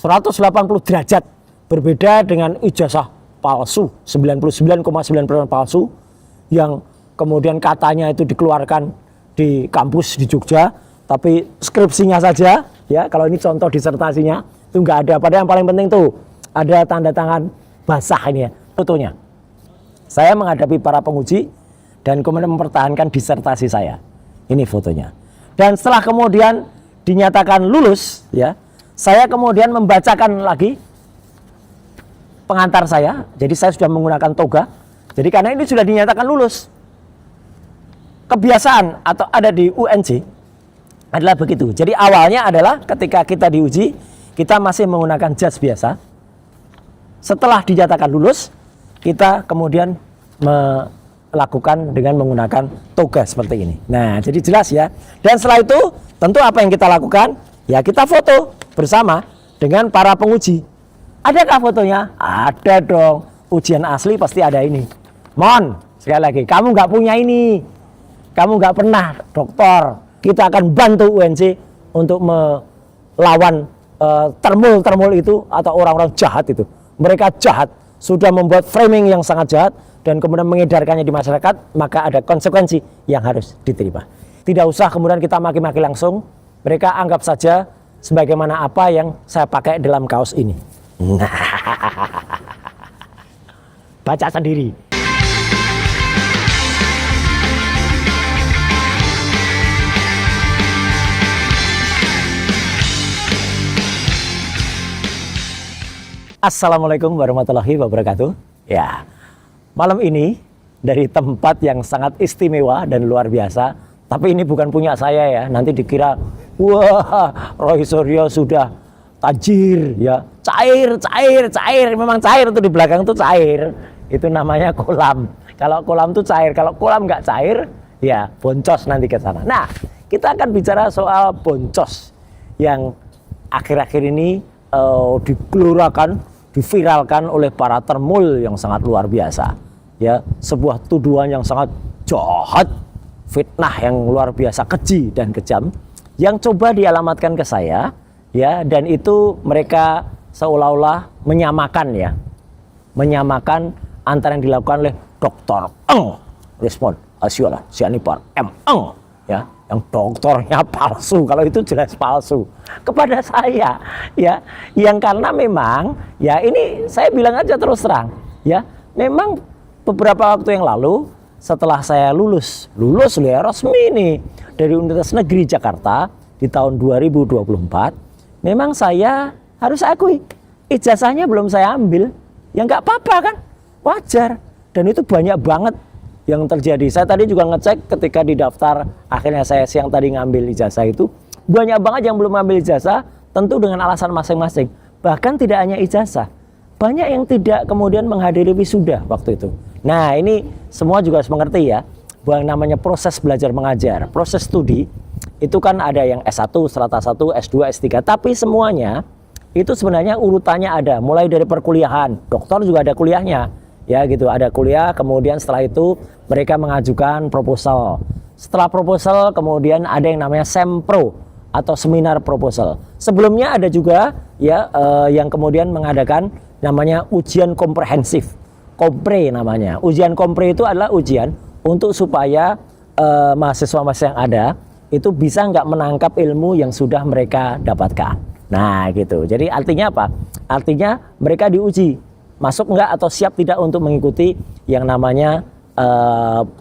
180 derajat berbeda dengan ijazah palsu 99,9% palsu yang kemudian katanya itu dikeluarkan di kampus di Jogja, tapi skripsinya saja ya, kalau ini contoh disertasinya itu nggak ada. Padahal yang paling penting tuh ada tanda tangan basah ini ya, fotonya. Saya menghadapi para penguji dan kemudian mempertahankan disertasi saya. Ini fotonya. Dan setelah kemudian dinyatakan lulus ya, saya kemudian membacakan lagi pengantar saya. Jadi saya sudah menggunakan toga. Jadi karena ini sudah dinyatakan lulus. Kebiasaan atau ada di UNJ adalah begitu. Jadi awalnya adalah ketika kita diuji, kita masih menggunakan jas biasa. Setelah dinyatakan lulus, kita kemudian melakukan dengan menggunakan toga seperti ini. Nah, jadi jelas ya. Dan setelah itu, tentu apa yang kita lakukan? Ya kita foto bersama dengan para penguji. Adakah fotonya? Ada dong. Ujian asli pasti ada ini. Mon, sekali lagi, kamu nggak punya ini. Kamu nggak pernah doktor. Kita akan bantu UNJ untuk melawan termul-termul itu atau orang-orang jahat itu. Mereka jahat, sudah membuat framing yang sangat jahat dan kemudian mengedarkannya di masyarakat, maka ada konsekuensi yang harus diterima. Tidak usah kemudian kita maki-maki langsung. Mereka anggap saja sebagaimana apa yang saya pakai dalam kaos ini. Baca sendiri. Assalamualaikum warahmatullahi wabarakatuh. Ya, malam ini dari tempat yang sangat istimewa dan luar biasa. Tapi ini bukan punya saya ya. Nanti dikira, wah, Roy Suryo sudah tajir ya. Cair. Memang cair itu di belakang tuh cair. Itu namanya kolam. Kalau kolam tuh cair. Kalau kolam nggak cair, ya boncos nanti ke sana. Nah, kita akan bicara soal boncos yang akhir-akhir ini digelurakan, diviralkan oleh para termul yang sangat luar biasa. Ya, sebuah tuduhan yang sangat jahat, fitnah yang luar biasa keji dan kejam yang coba dialamatkan ke saya ya, dan itu mereka seolah-olah menyamakan antara yang dilakukan oleh Dr. Eng respon Asiola Sianipar M. Ya, yang doktornya palsu, kalau itu jelas palsu kepada saya ya, yang karena memang ya ini saya bilang aja terus terang ya, memang beberapa waktu yang lalu setelah saya lulus ya resmi nih dari Universitas Negeri Jakarta di tahun 2024, memang saya harus akui ijazahnya belum saya ambil. Ya nggak apa-apa kan, wajar, dan itu banyak banget yang terjadi. Saya tadi juga ngecek ketika di daftar, akhirnya saya siang tadi ngambil ijazah itu, banyak banget yang belum ambil ijazah, tentu dengan alasan masing-masing. Bahkan tidak hanya ijazah, banyak yang tidak kemudian menghadiri wisuda waktu itu. Nah, ini semua juga harus mengerti ya, bahwa yang namanya proses belajar mengajar, proses studi, itu kan ada yang S1, strata 1, S2, S3, tapi semuanya itu sebenarnya urutannya ada, mulai dari perkuliahan, dokter juga ada kuliahnya. Ya gitu, ada kuliah, kemudian setelah itu mereka mengajukan proposal. Setelah proposal kemudian ada yang namanya sempro atau seminar proposal. Sebelumnya ada juga ya yang kemudian mengadakan namanya ujian komprehensif. Kompre namanya. Ujian kompre itu adalah ujian untuk supaya mahasiswa-mahasiswa yang ada itu bisa nggak menangkap ilmu yang sudah mereka dapatkan. Nah gitu. Jadi artinya apa? Artinya mereka diuji masuk enggak atau siap tidak untuk mengikuti yang namanya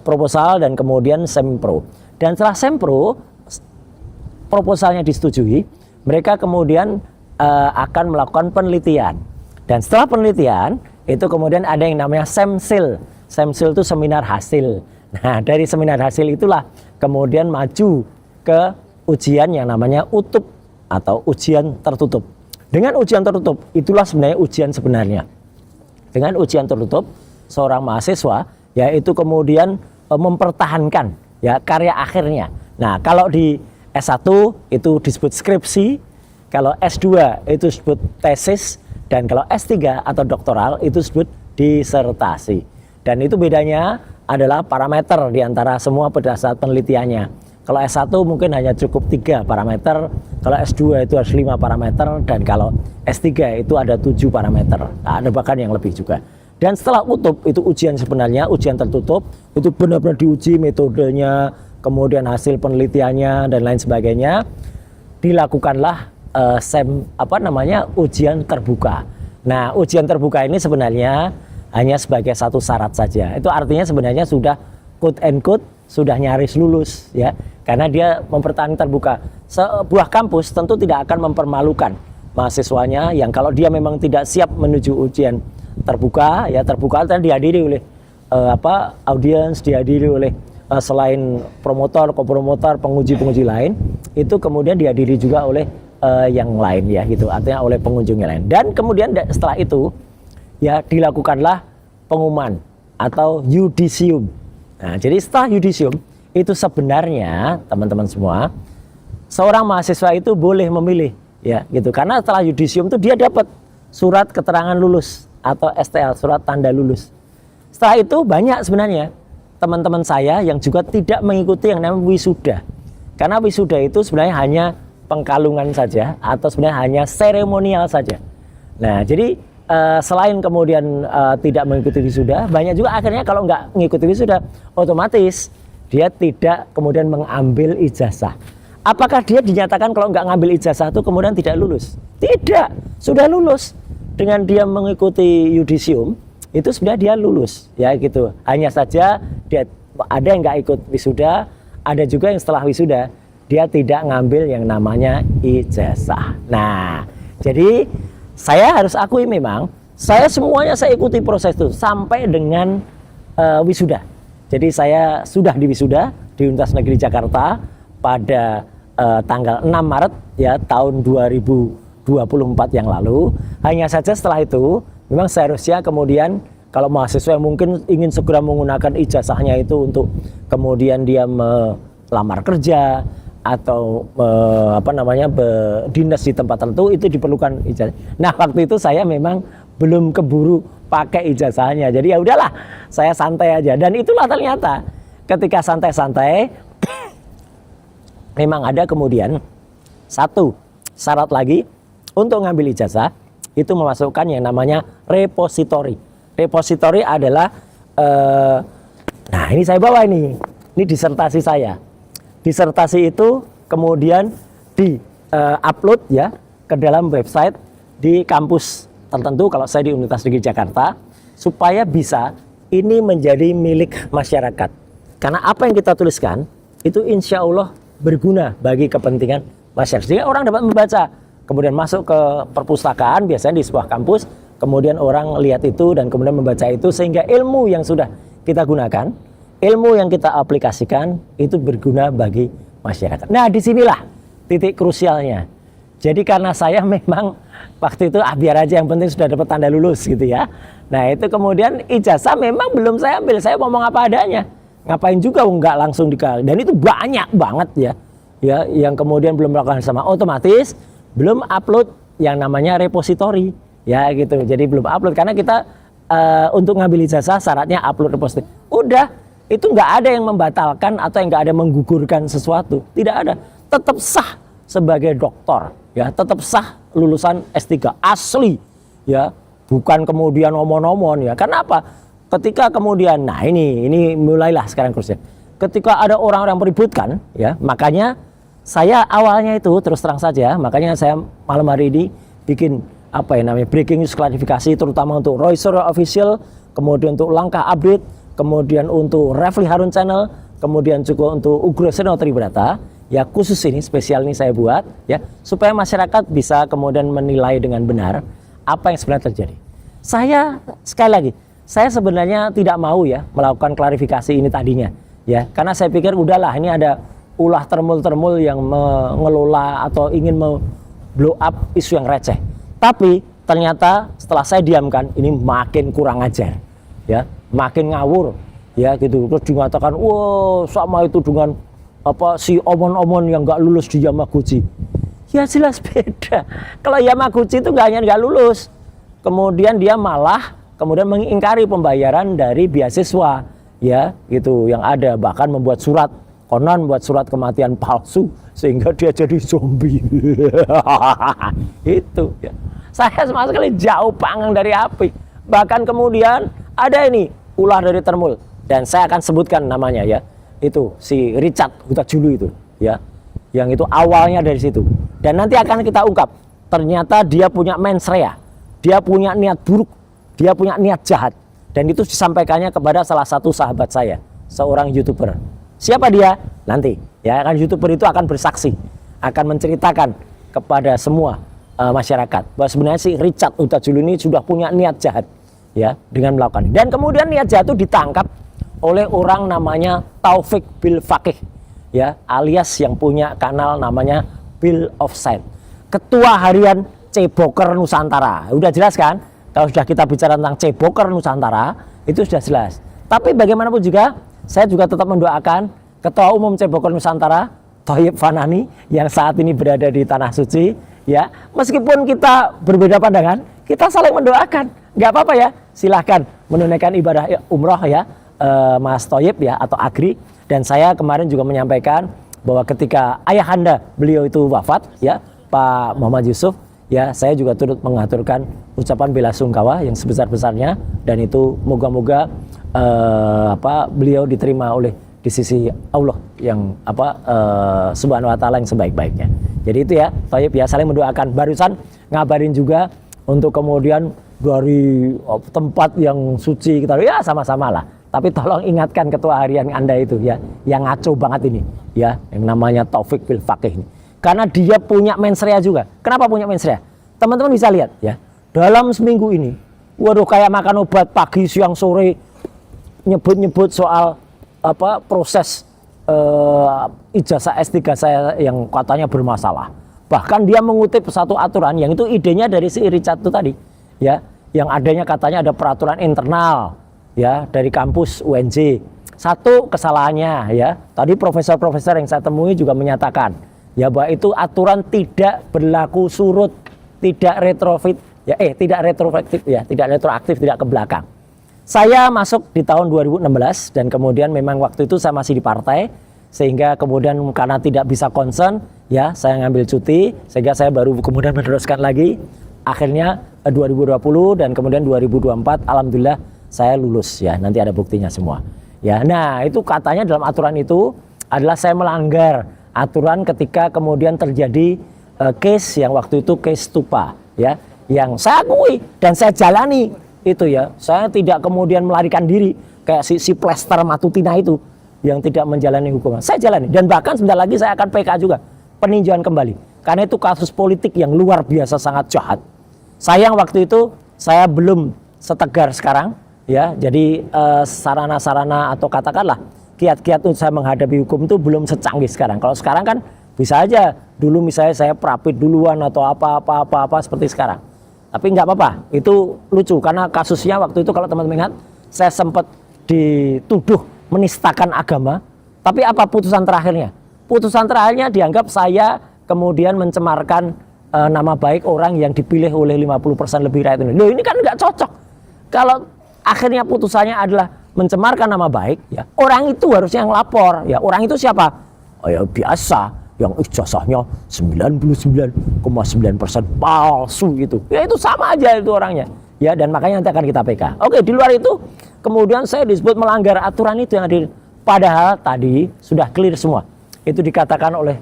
proposal dan kemudian sempro. Dan setelah sempro, proposalnya disetujui, mereka kemudian akan melakukan penelitian. Dan setelah penelitian, itu kemudian ada yang namanya semsil. Semsil itu seminar hasil. Nah, dari seminar hasil itulah kemudian maju ke ujian yang namanya UTUP atau ujian tertutup. Dengan ujian tertutup, itulah sebenarnya ujian sebenarnya. Dengan ujian tertutup, seorang mahasiswa yaitu kemudian mempertahankan ya karya akhirnya. Nah, kalau di S1 itu disebut skripsi, kalau S2 itu disebut tesis, dan kalau S3 atau doktoral itu disebut disertasi. Dan itu bedanya adalah parameter di antara semua pada saat penelitiannya. Kalau S1 mungkin hanya cukup 3 parameter, kalau S2 itu harus 5 parameter, dan kalau S3 itu ada 7 parameter. Nah, ada bahkan yang lebih juga. Dan setelah UTUP itu ujian sebenarnya, ujian tertutup, itu benar-benar diuji metodenya, kemudian hasil penelitiannya dan lain sebagainya. Dilakukanlah ujian terbuka. Nah, ujian terbuka ini sebenarnya hanya sebagai satu syarat saja. Itu artinya sebenarnya sudah quote and quote sudah nyaris lulus ya, karena dia mempertahankan terbuka. Sebuah kampus tentu tidak akan mempermalukan mahasiswanya yang kalau dia memang tidak siap menuju ujian terbuka ya, terbuka dan dihadiri oleh audiens, dihadiri oleh selain promotor, kopromotor, penguji-penguji lain, itu kemudian dihadiri juga oleh yang lain ya gitu, artinya oleh pengunjung yang lain. Dan kemudian setelah itu ya dilakukanlah pengumuman atau yudisium. Nah, jadi setelah yudisium itu sebenarnya teman-teman semua, seorang mahasiswa itu boleh memilih ya gitu, karena setelah yudisium itu dia dapat surat keterangan lulus atau STL, surat tanda lulus. Setelah itu banyak sebenarnya teman-teman saya yang juga tidak mengikuti yang namanya wisuda, karena wisuda itu sebenarnya hanya pengkalungan saja atau sebenarnya hanya seremonial saja. Nah, jadi selain kemudian tidak mengikuti wisuda, banyak juga akhirnya kalau nggak mengikuti wisuda, otomatis dia tidak kemudian mengambil ijazah. Apakah dia dinyatakan kalau nggak ngambil ijazah itu kemudian tidak lulus? Tidak, sudah lulus. Dengan dia mengikuti yudisium, itu sebenarnya dia lulus, ya gitu. Hanya saja dia ada yang nggak ikut wisuda, ada juga yang setelah wisuda dia tidak ngambil yang namanya ijazah. Nah, jadi saya harus akui memang saya semuanya saya ikuti proses itu sampai dengan wisuda. Jadi saya sudah di wisuda di Universitas Negeri Jakarta pada tanggal 6 Maret ya tahun 2024 yang lalu. Hanya saja setelah itu memang seharusnya kemudian kalau mahasiswa yang mungkin ingin segera menggunakan ijazahnya itu untuk kemudian dia melamar kerja atau dinas di tempat tertentu, itu diperlukan ijazah. Nah, waktu itu saya memang belum keburu pakai ijazahnya. Jadi ya udahlah, saya santai aja. Dan itulah ternyata ketika santai-santai memang ada kemudian satu syarat lagi untuk ngambil ijazah, itu memasukkan yang namanya repositori. Repositori adalah nah ini saya bawa ini disertasi saya. Disertasi itu kemudian di-upload ya ke dalam website di kampus tertentu, kalau saya di Universitas Negeri Jakarta, supaya bisa ini menjadi milik masyarakat. Karena apa yang kita tuliskan itu insya Allah berguna bagi kepentingan masyarakat. Sehingga orang dapat membaca, kemudian masuk ke perpustakaan biasanya di sebuah kampus, kemudian orang lihat itu dan kemudian membaca itu, sehingga ilmu yang sudah kita gunakan, ilmu yang kita aplikasikan itu berguna bagi masyarakat. Nah, disinilah titik krusialnya. Jadi karena saya memang waktu itu biar aja yang penting sudah dapat tanda lulus gitu ya. Nah, itu kemudian ijazah memang belum saya ambil, saya ngomong apa adanya. Ngapain juga nggak langsung dikasih. Dan itu banyak banget ya yang kemudian belum melakukan sama, otomatis belum upload yang namanya repositori ya gitu. Jadi belum upload karena kita untuk ngambil ijazah syaratnya upload repositori. Udah, itu nggak ada yang membatalkan atau yang nggak ada menggugurkan sesuatu, tidak ada. Tetap sah sebagai doktor ya, tetap sah lulusan S3 asli ya, bukan kemudian omon-omon ya. Karena apa? Ketika kemudian ini mulailah sekarang krusial. Ketika ada orang-orang meributkan ya, makanya saya awalnya itu terus terang saja, makanya saya malam hari ini bikin breaking news klarifikasi, terutama untuk Roy Suryo Official, kemudian untuk Langkah Update, kemudian untuk Refli Harun Channel, kemudian juga untuk Ugro Seno Tribrata. Ya, khusus ini spesial ini saya buat ya, supaya masyarakat bisa kemudian menilai dengan benar apa yang sebenarnya terjadi. Saya sekali lagi, saya sebenarnya tidak mau ya melakukan klarifikasi ini tadinya ya, karena saya pikir udahlah, ini ada ulah termul-termul yang mengelola atau ingin blow up isu yang receh. Tapi ternyata setelah saya diamkan, ini makin kurang ajar ya, makin ngawur ya gitu. Terus dikatakan wah sama itu dengan si omon-omon yang nggak lulus di Yamaguchi. Ya jelas beda. Kalau Yamaguchi itu nggak lulus, kemudian dia malah kemudian mengingkari pembayaran dari beasiswa ya gitu yang ada, bahkan membuat surat konon buat surat kematian palsu sehingga dia jadi zombie. Itu ya. Saya sama sekali jauh panggang dari api. Bahkan kemudian ada ini ulah dari Termul, dan saya akan sebutkan namanya ya. Itu si Richard Huta-Julu itu ya. Yang itu awalnya dari situ. Dan nanti akan kita ungkap. Ternyata dia punya mens rea. Dia punya niat buruk. Dia punya niat jahat. Dan itu disampaikannya kepada salah satu sahabat saya, seorang YouTuber. Siapa dia? Nanti ya, kan YouTuber itu akan bersaksi, akan menceritakan kepada semua masyarakat bahwa sebenarnya si Richard Huta-Julu ini sudah punya niat jahat ya dengan melakukan. Dan kemudian niat jahat itu ditangkap oleh orang namanya Taufik Bil Fakih ya, alias yang punya kanal namanya Bill Offside, ketua harian Ceboker Nusantara. Udah jelas kan? Kalau sudah kita bicara tentang Ceboker Nusantara itu sudah jelas. Tapi bagaimanapun juga saya juga tetap mendoakan Ketua Umum Ceboker Nusantara Thoyib Fanani yang saat ini berada di Tanah Suci ya. Meskipun kita berbeda pandangan, kita saling mendoakan. Nggak apa-apa ya, silahkan menunaikan ibadah umroh ya, Mas Thoyib ya, atau Agri. Dan saya kemarin juga menyampaikan bahwa ketika ayahanda beliau itu wafat ya, Pak Muhammad Yusuf ya, saya juga turut mengaturkan ucapan bela sungkawa yang sebesar-besarnya, dan itu moga-moga beliau diterima oleh di sisi Allah yang Subhanahu wa taala yang sebaik-baiknya. Jadi itu ya, Thoyib ya, saling mendoakan. Barusan ngabarin juga untuk kemudian dari tempat yang suci kita ya sama-sama lah. Tapi tolong ingatkan ketua harian Anda itu ya, yang ngaco banget ini ya, yang namanya Taufik Bil Fakih ini. Karena dia punya mens rea juga. Kenapa punya mens rea? Teman-teman bisa lihat ya, dalam seminggu ini, waduh, kayak makan obat pagi, siang, sore, nyebut-nyebut soal proses ijazah S3 saya yang katanya bermasalah. Bahkan dia mengutip satu aturan yang itu idenya dari si Richard itu tadi ya, yang adanya katanya ada peraturan internal ya dari kampus UNJ. Satu kesalahannya ya, tadi profesor-profesor yang saya temui juga menyatakan ya bahwa itu aturan tidak berlaku surut, tidak retrofit ya, tidak retroaktif ya, tidak retroaktif, tidak ke belakang. Saya masuk di tahun 2016 dan kemudian memang waktu itu saya masih di partai, sehingga kemudian karena tidak bisa concern ya, saya ngambil cuti, sehingga saya baru kemudian meneruskan lagi. Akhirnya 2020 dan kemudian 2024 alhamdulillah saya lulus ya, nanti ada buktinya semua ya. Nah, itu katanya dalam aturan itu adalah saya melanggar aturan ketika kemudian terjadi case yang waktu itu case Stupa ya, yang saya akui dan saya jalani itu ya. Saya tidak kemudian melarikan diri kayak si Plester Matutina itu yang tidak menjalani hukuman. Saya jalani, dan bahkan sebentar lagi saya akan PK juga, peninjauan kembali, karena itu kasus politik yang luar biasa sangat jahat. Sayang waktu itu saya belum setegar sekarang ya, jadi sarana-sarana atau katakanlah kiat-kiat untuk saya menghadapi hukum itu belum secanggih sekarang. Kalau sekarang kan bisa aja, dulu misalnya saya prapit duluan atau apa seperti sekarang. Tapi nggak apa-apa, itu lucu karena kasusnya waktu itu kalau teman-teman ingat, saya sempat dituduh menistakan agama. Tapi apa putusan terakhirnya? Putusan terakhirnya dianggap saya kemudian mencemarkan nama baik orang yang dipilih oleh 50% lebih rakyat Indonesia. Loh, ini kan nggak cocok. Kalau akhirnya putusannya adalah mencemarkan nama baik, ya orang itu harusnya yang lapor. Ya orang itu siapa? Oh ya biasa, yang ijazahnya 99,9% palsu gitu. Ya itu sama aja itu orangnya. Ya, dan makanya nanti akan kita PK. Oke, di luar itu kemudian saya disebut melanggar aturan itu yang ada. Padahal tadi sudah clear semua. Itu dikatakan oleh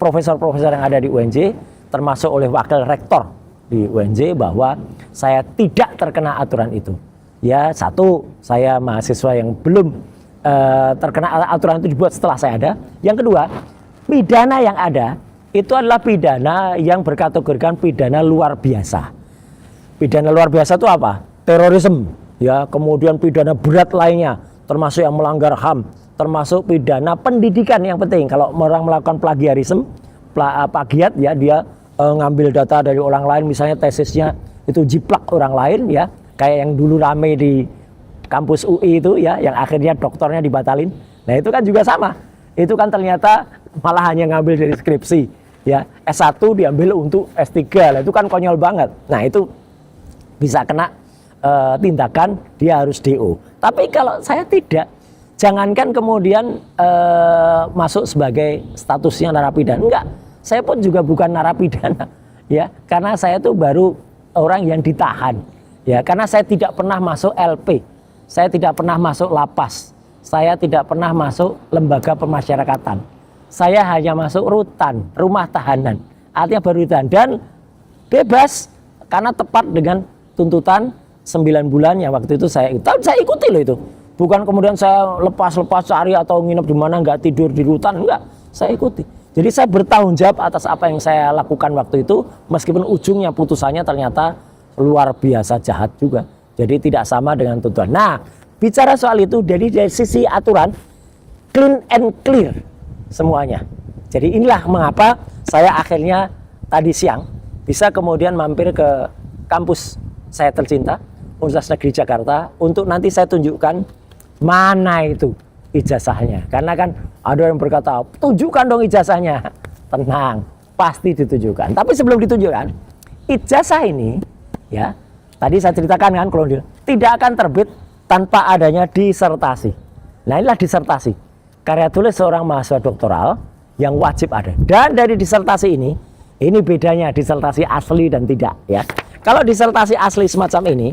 profesor-profesor yang ada di UNJ, termasuk oleh wakil rektor di UNJ, bahwa saya tidak terkena aturan itu. Ya, satu, saya mahasiswa yang belum terkena aturan itu dibuat setelah saya ada. Yang kedua, pidana yang ada itu adalah pidana yang berkategorikan pidana luar biasa. Pidana luar biasa itu apa? Terorisme, ya, kemudian pidana berat lainnya, termasuk yang melanggar HAM, termasuk pidana pendidikan yang penting. Kalau orang melakukan plagiarisme, plagiat ya, dia ngambil data dari orang lain, misalnya tesisnya itu jiplak orang lain ya, kayak yang dulu rame di kampus UI itu ya, yang akhirnya doktornya dibatalin. Nah itu kan juga sama. Itu kan ternyata malah hanya ngambil dari skripsi ya, S1 diambil untuk S3. Lah itu kan konyol banget. Nah itu bisa kena tindakan, dia harus DO. Tapi kalau saya tidak, jangankan kemudian masuk sebagai statusnya narapidana, enggak. Saya pun juga bukan narapidana, ya, karena saya tuh baru orang yang ditahan, ya, karena saya tidak pernah masuk LP, saya tidak pernah masuk lapas, saya tidak pernah masuk lembaga pemasyarakatan, saya hanya masuk rutan, rumah tahanan, artinya baru ditahan dan bebas karena tepat dengan tuntutan 9 bulan yang waktu itu saya ikuti loh itu. Bukan kemudian saya lepas-lepas cari atau nginep di mana nggak tidur di rutan, enggak, saya ikuti. Jadi saya bertanggung jawab atas apa yang saya lakukan waktu itu, meskipun ujungnya putusannya ternyata luar biasa jahat juga. Jadi tidak sama dengan tuntutan. Nah, bicara soal itu dari sisi aturan clean and clear semuanya. Jadi inilah mengapa saya akhirnya tadi siang bisa kemudian mampir ke kampus saya tercinta, Universitas Negeri Jakarta, untuk nanti saya tunjukkan mana itu ijazahnya. Karena kan ada yang berkata, tunjukkan dong ijazahnya. Tenang, pasti ditunjukkan. Tapi sebelum ditunjukkan, ijazah ini, ya, tadi saya ceritakan kan, tidak akan terbit tanpa adanya disertasi. Nah, inilah disertasi, karya tulis seorang mahasiswa doktoral yang wajib ada. Dan dari disertasi ini bedanya disertasi asli dan tidak, ya. Kalau disertasi asli semacam ini,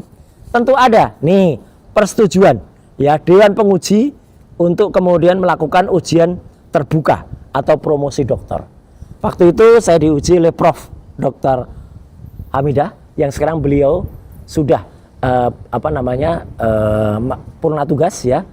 tentu ada nih persetujuan, ya, Dewan Penguji untuk kemudian melakukan ujian terbuka atau promosi doktor. Waktu itu saya diuji oleh Prof. Dr. Hamidah, yang sekarang beliau sudah purna tugas, ya.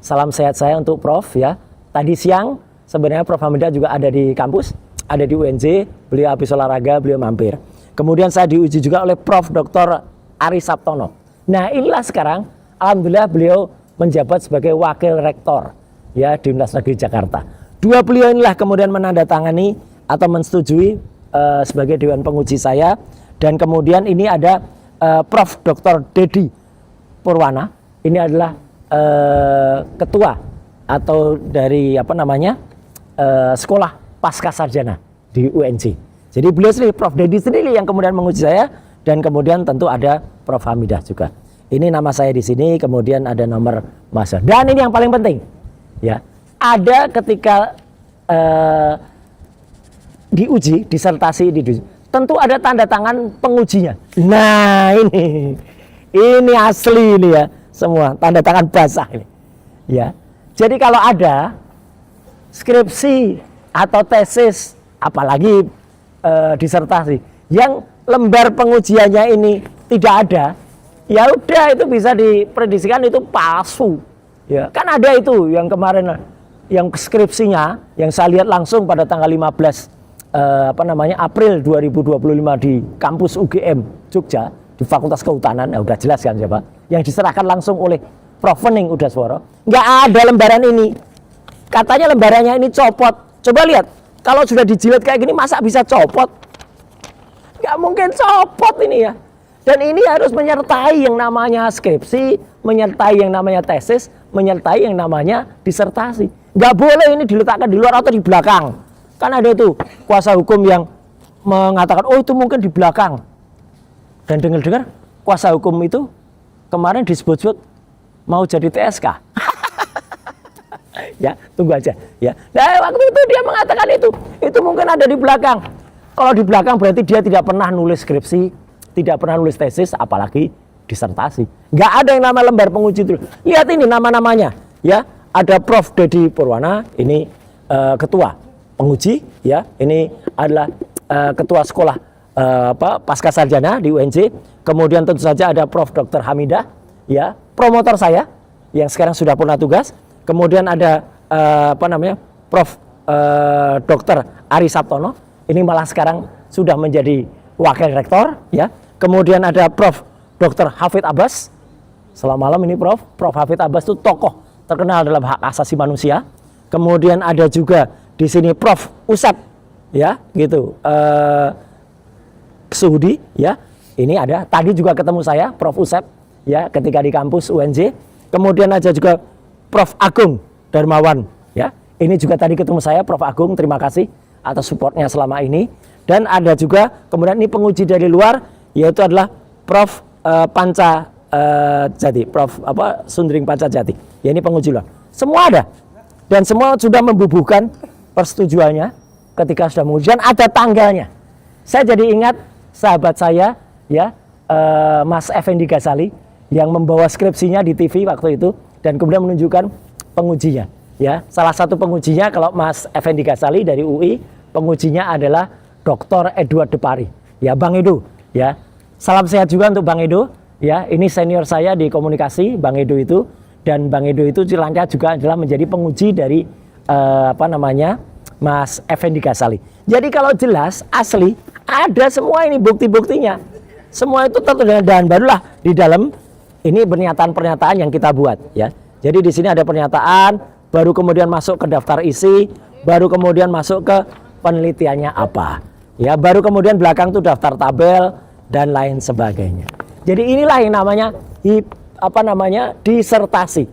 Salam sehat saya untuk Prof, ya. Tadi siang sebenarnya Prof. Hamidah juga ada di kampus, ada di UNJ, beliau habis olahraga, beliau mampir. Kemudian saya diuji juga oleh Prof. Dr. Ari Saptono. Nah, inilah sekarang alhamdulillah beliau menjabat sebagai wakil rektor, ya, di Universitas Negeri Jakarta. Dua beliau inilah kemudian menandatangani atau mensetujui sebagai Dewan Penguji saya. Dan kemudian ini ada Prof. Dr. Dedi Purwana. Ini adalah ketua atau dari sekolah pasca sarjana di UNJ. Jadi beliau sendiri, Prof. Dedi sendiri yang kemudian menguji saya, dan kemudian tentu ada Prof. Hamidah juga. Ini nama saya di sini, kemudian ada nomor mahasiswa. Dan ini yang paling penting, ya, ada ketika diuji, disertasi diuji, tentu ada tanda tangan pengujinya. Nah, ini asli ini, ya, semua tanda tangan basah ini, ya. Jadi kalau ada skripsi atau tesis, apalagi disertasi yang lembar pengujiannya ini tidak ada, ya udah, itu bisa diprediksikan itu palsu, ya. Kan ada itu yang kemarin yang skripsinya yang saya lihat langsung pada tanggal 15 April 2025 di kampus UGM Jogja di Fakultas Kehutanan. Ya, udah jelas kan siapa yang diserahkan langsung oleh Prof. Wening Udaswara. Nggak ada lembaran ini, katanya lembarannya ini copot. Coba lihat, kalau sudah dijilid kayak gini masa bisa copot? Nggak mungkin copot ini, ya. Dan ini harus menyertai yang namanya skripsi, menyertai yang namanya tesis, menyertai yang namanya disertasi. Nggak boleh ini diletakkan di luar atau di belakang. Kan ada tuh kuasa hukum yang mengatakan, oh itu mungkin di belakang. Dan dengar-dengar kuasa hukum itu kemarin disebut-sebut mau jadi TSK. Ya, tunggu aja, ya. Nah, waktu itu dia mengatakan itu mungkin ada di belakang. Kalau di belakang berarti dia tidak pernah nulis skripsi, tidak pernah nulis tesis, apalagi disertasi. Nggak ada yang nama lembar penguji itu. Lihat ini nama-namanya, ya. Ada Prof. Dedi Purwana, ini ketua penguji, ya. Ini adalah ketua sekolah pasca sarjana di UNJ. Kemudian tentu saja ada Prof. Dr. Hamidah, ya, promotor saya yang sekarang sudah purna tugas. Kemudian ada Prof. Dr. Ari Saptono, ini malah sekarang sudah menjadi wakil rektor, ya. Kemudian ada Prof. Dr. Hafidz Abbas. Selamat malam ini Prof. Hafidz Abbas itu tokoh terkenal dalam hak asasi manusia. Kemudian ada juga di sini Prof. Usep, ya, gitu. Suhudi, ya. Ini ada. Tadi juga ketemu saya Prof. Usep, ya, ketika di kampus UNJ. Kemudian ada juga Prof. Agung Darmawan, ya. Ini juga tadi ketemu saya Prof. Agung, terima kasih atas supportnya selama ini. Dan ada juga kemudian ini penguji dari luar, yaitu adalah Prof. Pancajati, Prof. Sundring Pancajati. Ya, ini penguji luar. Semua ada. Dan semua sudah membubuhkan persetujuannya ketika sudah menguji. Dan ada tanggalnya. Saya jadi ingat sahabat saya, ya, Mas Effendi Ghazali, yang membawa skripsinya di TV waktu itu dan kemudian menunjukkan pengujinya. Ya, salah satu pengujinya kalau Mas Effendi Ghazali dari UI, pengujinya adalah Dr. Edward Depari. Ya, Bang Edo. Ya, salam sehat juga untuk Bang Edo. Ya, ini senior saya di komunikasi, Bang Edo itu. Dan Bang Edo itu cilangnya juga adalah menjadi penguji dari Mas Effendi Ghazali. Jadi kalau jelas asli ada semua ini bukti-buktinya. Semua itu tertulis dan barulah di dalam ini pernyataan-pernyataan yang kita buat, ya. Jadi di sini ada pernyataan, baru kemudian masuk ke daftar isi, baru kemudian masuk ke penelitiannya apa. Ya, baru kemudian belakang itu daftar tabel dan lain sebagainya. Jadi inilah yang namanya disertasi.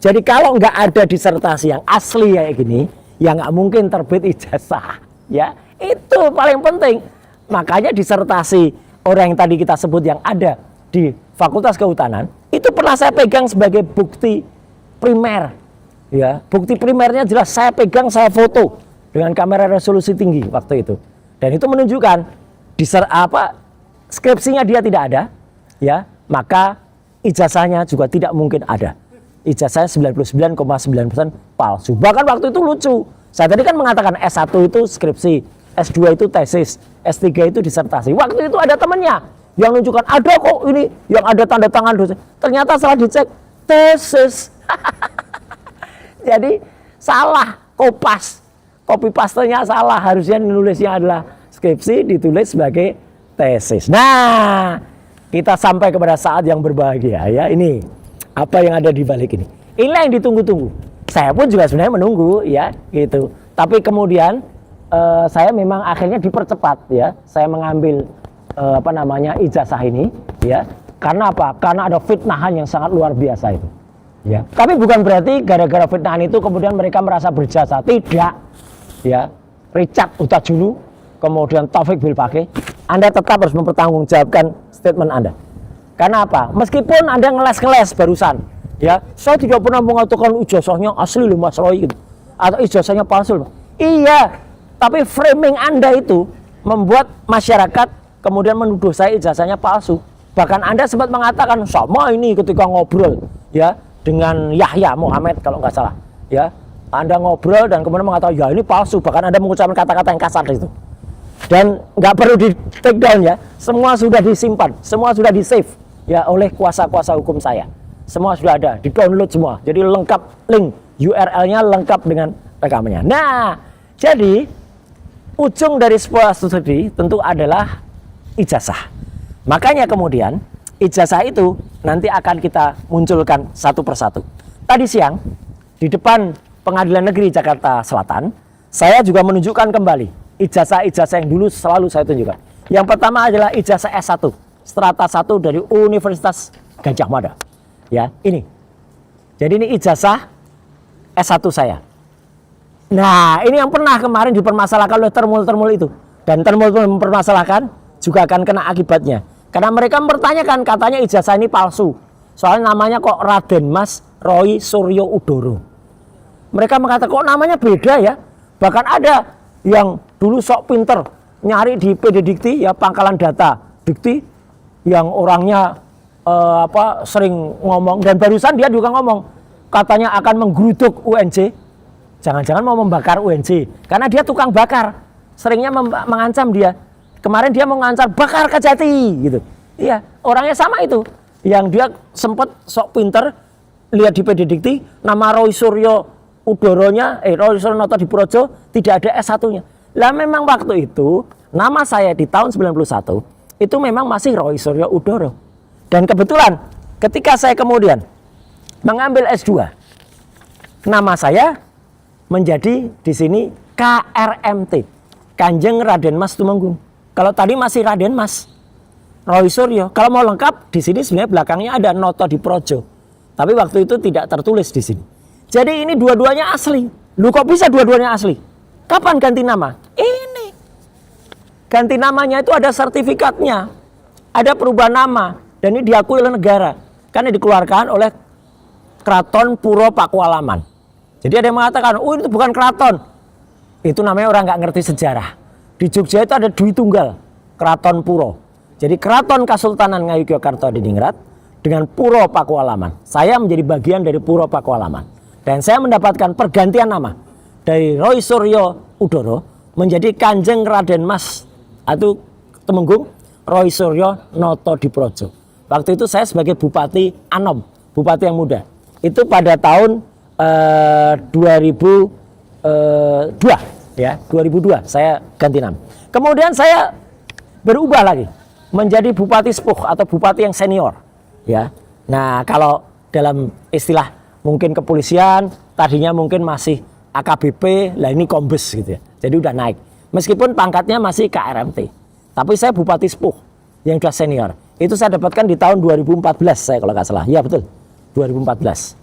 Jadi kalau nggak ada disertasi yang asli kayak gini, ya nggak mungkin terbit ijazah. Ya, itu paling penting. Makanya disertasi orang yang tadi kita sebut yang ada di Fakultas Kehutanan itu pernah saya pegang sebagai bukti primer, ya. Bukti primernya jelas saya pegang, saya foto dengan kamera resolusi tinggi waktu itu, dan itu menunjukkan skripsinya dia tidak ada, ya, maka ijazahnya juga tidak mungkin ada. Ijazahnya 99,9% palsu. Bahkan waktu itu lucu, saya tadi kan mengatakan S1 itu skripsi, S2 itu tesis, S3 itu disertasi. Waktu itu ada temannya yang menunjukkan ada kok ini yang ada tanda tangan dosen. Ternyata salah dicek tesis. Jadi salah copy pastenya salah, harusnya nulisnya adalah skripsi ditulis sebagai tesis. Nah, kita sampai kepada saat yang berbahagia, ya. Ini apa yang ada di balik ini. Inilah yang ditunggu-tunggu. Saya pun juga sebenarnya menunggu, ya, gitu. Tapi kemudian saya memang akhirnya dipercepat, ya. Saya mengambil ijazah ini, ya. Karena apa? Karena ada fitnahan yang sangat luar biasa itu, ya. Tapi bukan berarti gara-gara fitnahan itu kemudian mereka merasa berjasa, tidak, ya. Richard Hutajulu, kemudian Taufik Bilbake, Anda tetap harus mempertanggungjawabkan statement Anda. Karena apa? Meskipun Anda ngeles-ngeles barusan, ya, saya tidak pernah mengatakan ijazahnya asli loh Mas Roy gitu, atau ijazahnya palsu. Iya, tapi framing Anda itu membuat masyarakat kemudian menuduh saya ijazahnya palsu. Bahkan Anda sempat mengatakan sama ini ketika ngobrol, ya, dengan Yahya Muhammad kalau nggak salah, ya. Anda ngobrol dan kemudian mengatakan ya ini palsu. Bahkan Anda mengucapkan kata-kata yang kasar itu. Dan nggak perlu di take down, ya. Semua sudah disimpan, semua sudah di save, ya, oleh kuasa-kuasa hukum saya. Semua sudah ada, di download semua. Jadi lengkap, link URL-nya lengkap dengan rekamannya. Nah, jadi ujung dari sebuah studi tentu adalah ijazah. Makanya kemudian ijazah itu nanti akan kita munculkan satu persatu. Tadi siang di depan Pengadilan Negeri Jakarta Selatan, saya juga menunjukkan kembali ijazah-ijazah yang dulu selalu saya tunjukkan. Yang pertama adalah ijazah S1, strata 1 dari Universitas Gadjah Mada. Ya, ini. Jadi ini ijazah S1 saya. Nah, ini yang pernah kemarin dipermasalahkan oleh termul-termul itu. Dan termul-termul mempermasalahkan juga akan kena akibatnya. Karena mereka mempertanyakan, katanya ijazah ini palsu. Soalnya namanya kok Raden Mas Roy Suryo Udoro. Mereka mengatakan kok namanya beda ya. Bahkan ada yang dulu sok pinter nyari di PD Dikti, ya, pangkalan data Dikti, yang orangnya sering ngomong, dan barusan dia juga ngomong katanya akan menggeruduk UNJ. Jangan-jangan mau membakar UNJ karena dia tukang bakar. Seringnya mengancam dia. Kemarin dia mau ngancam bakar Kejati gitu. Iya, orangnya sama itu. Yang dia sempat sok pinter lihat di PD Dikti nama Roy Suryo Udoronya, Roy Suryo Noto Diprojo tidak ada S1-nya. Lah memang waktu itu nama saya di tahun 91 itu memang masih Roy Suryo Udoro. Dan kebetulan ketika saya kemudian mengambil S2, nama saya menjadi di sini KRMT, Kanjeng Raden Mas Tumenggung. Kalau tadi masih Raden Mas Roy Suryo. Kalau mau lengkap di sini sebenarnya belakangnya ada Noto Diprojo. Tapi waktu itu tidak tertulis di sini. Jadi ini dua-duanya asli. Lu kok bisa dua-duanya asli? Kapan ganti nama? Ini. Ganti namanya itu ada sertifikatnya. Ada perubahan nama dan ini diakui oleh negara. Karena dikeluarkan oleh Keraton Puro Pakualaman. Jadi ada yang mengatakan, oh itu bukan keraton. Itu namanya orang nggak ngerti sejarah. Di Jogja itu ada Dwi Tunggal, Keraton Puro. Jadi Keraton Kasultanan Ngayogyakarta Diningrat dengan Puro Pakualaman. Saya menjadi bagian dari Puro Pakualaman. Dan saya mendapatkan pergantian nama dari Roy Suryo Udoro menjadi Kanjeng Raden Mas atau Temenggung Roy Suryo Notodiprojo. Waktu itu saya sebagai Bupati Anom, Bupati yang muda. Itu pada tahun 2002 ya, 2002 saya ganti nama. Kemudian saya berubah lagi menjadi Bupati Sepuh atau Bupati yang senior ya. Nah, kalau dalam istilah mungkin kepolisian tadinya mungkin masih AKBP, lah ini Kombes gitu ya. Jadi udah naik. Meskipun pangkatnya masih KRMT. Tapi saya Bupati Sepuh yang sudah senior. Itu saya dapatkan di tahun 2014 saya kalau nggak salah. Ya betul, 2014.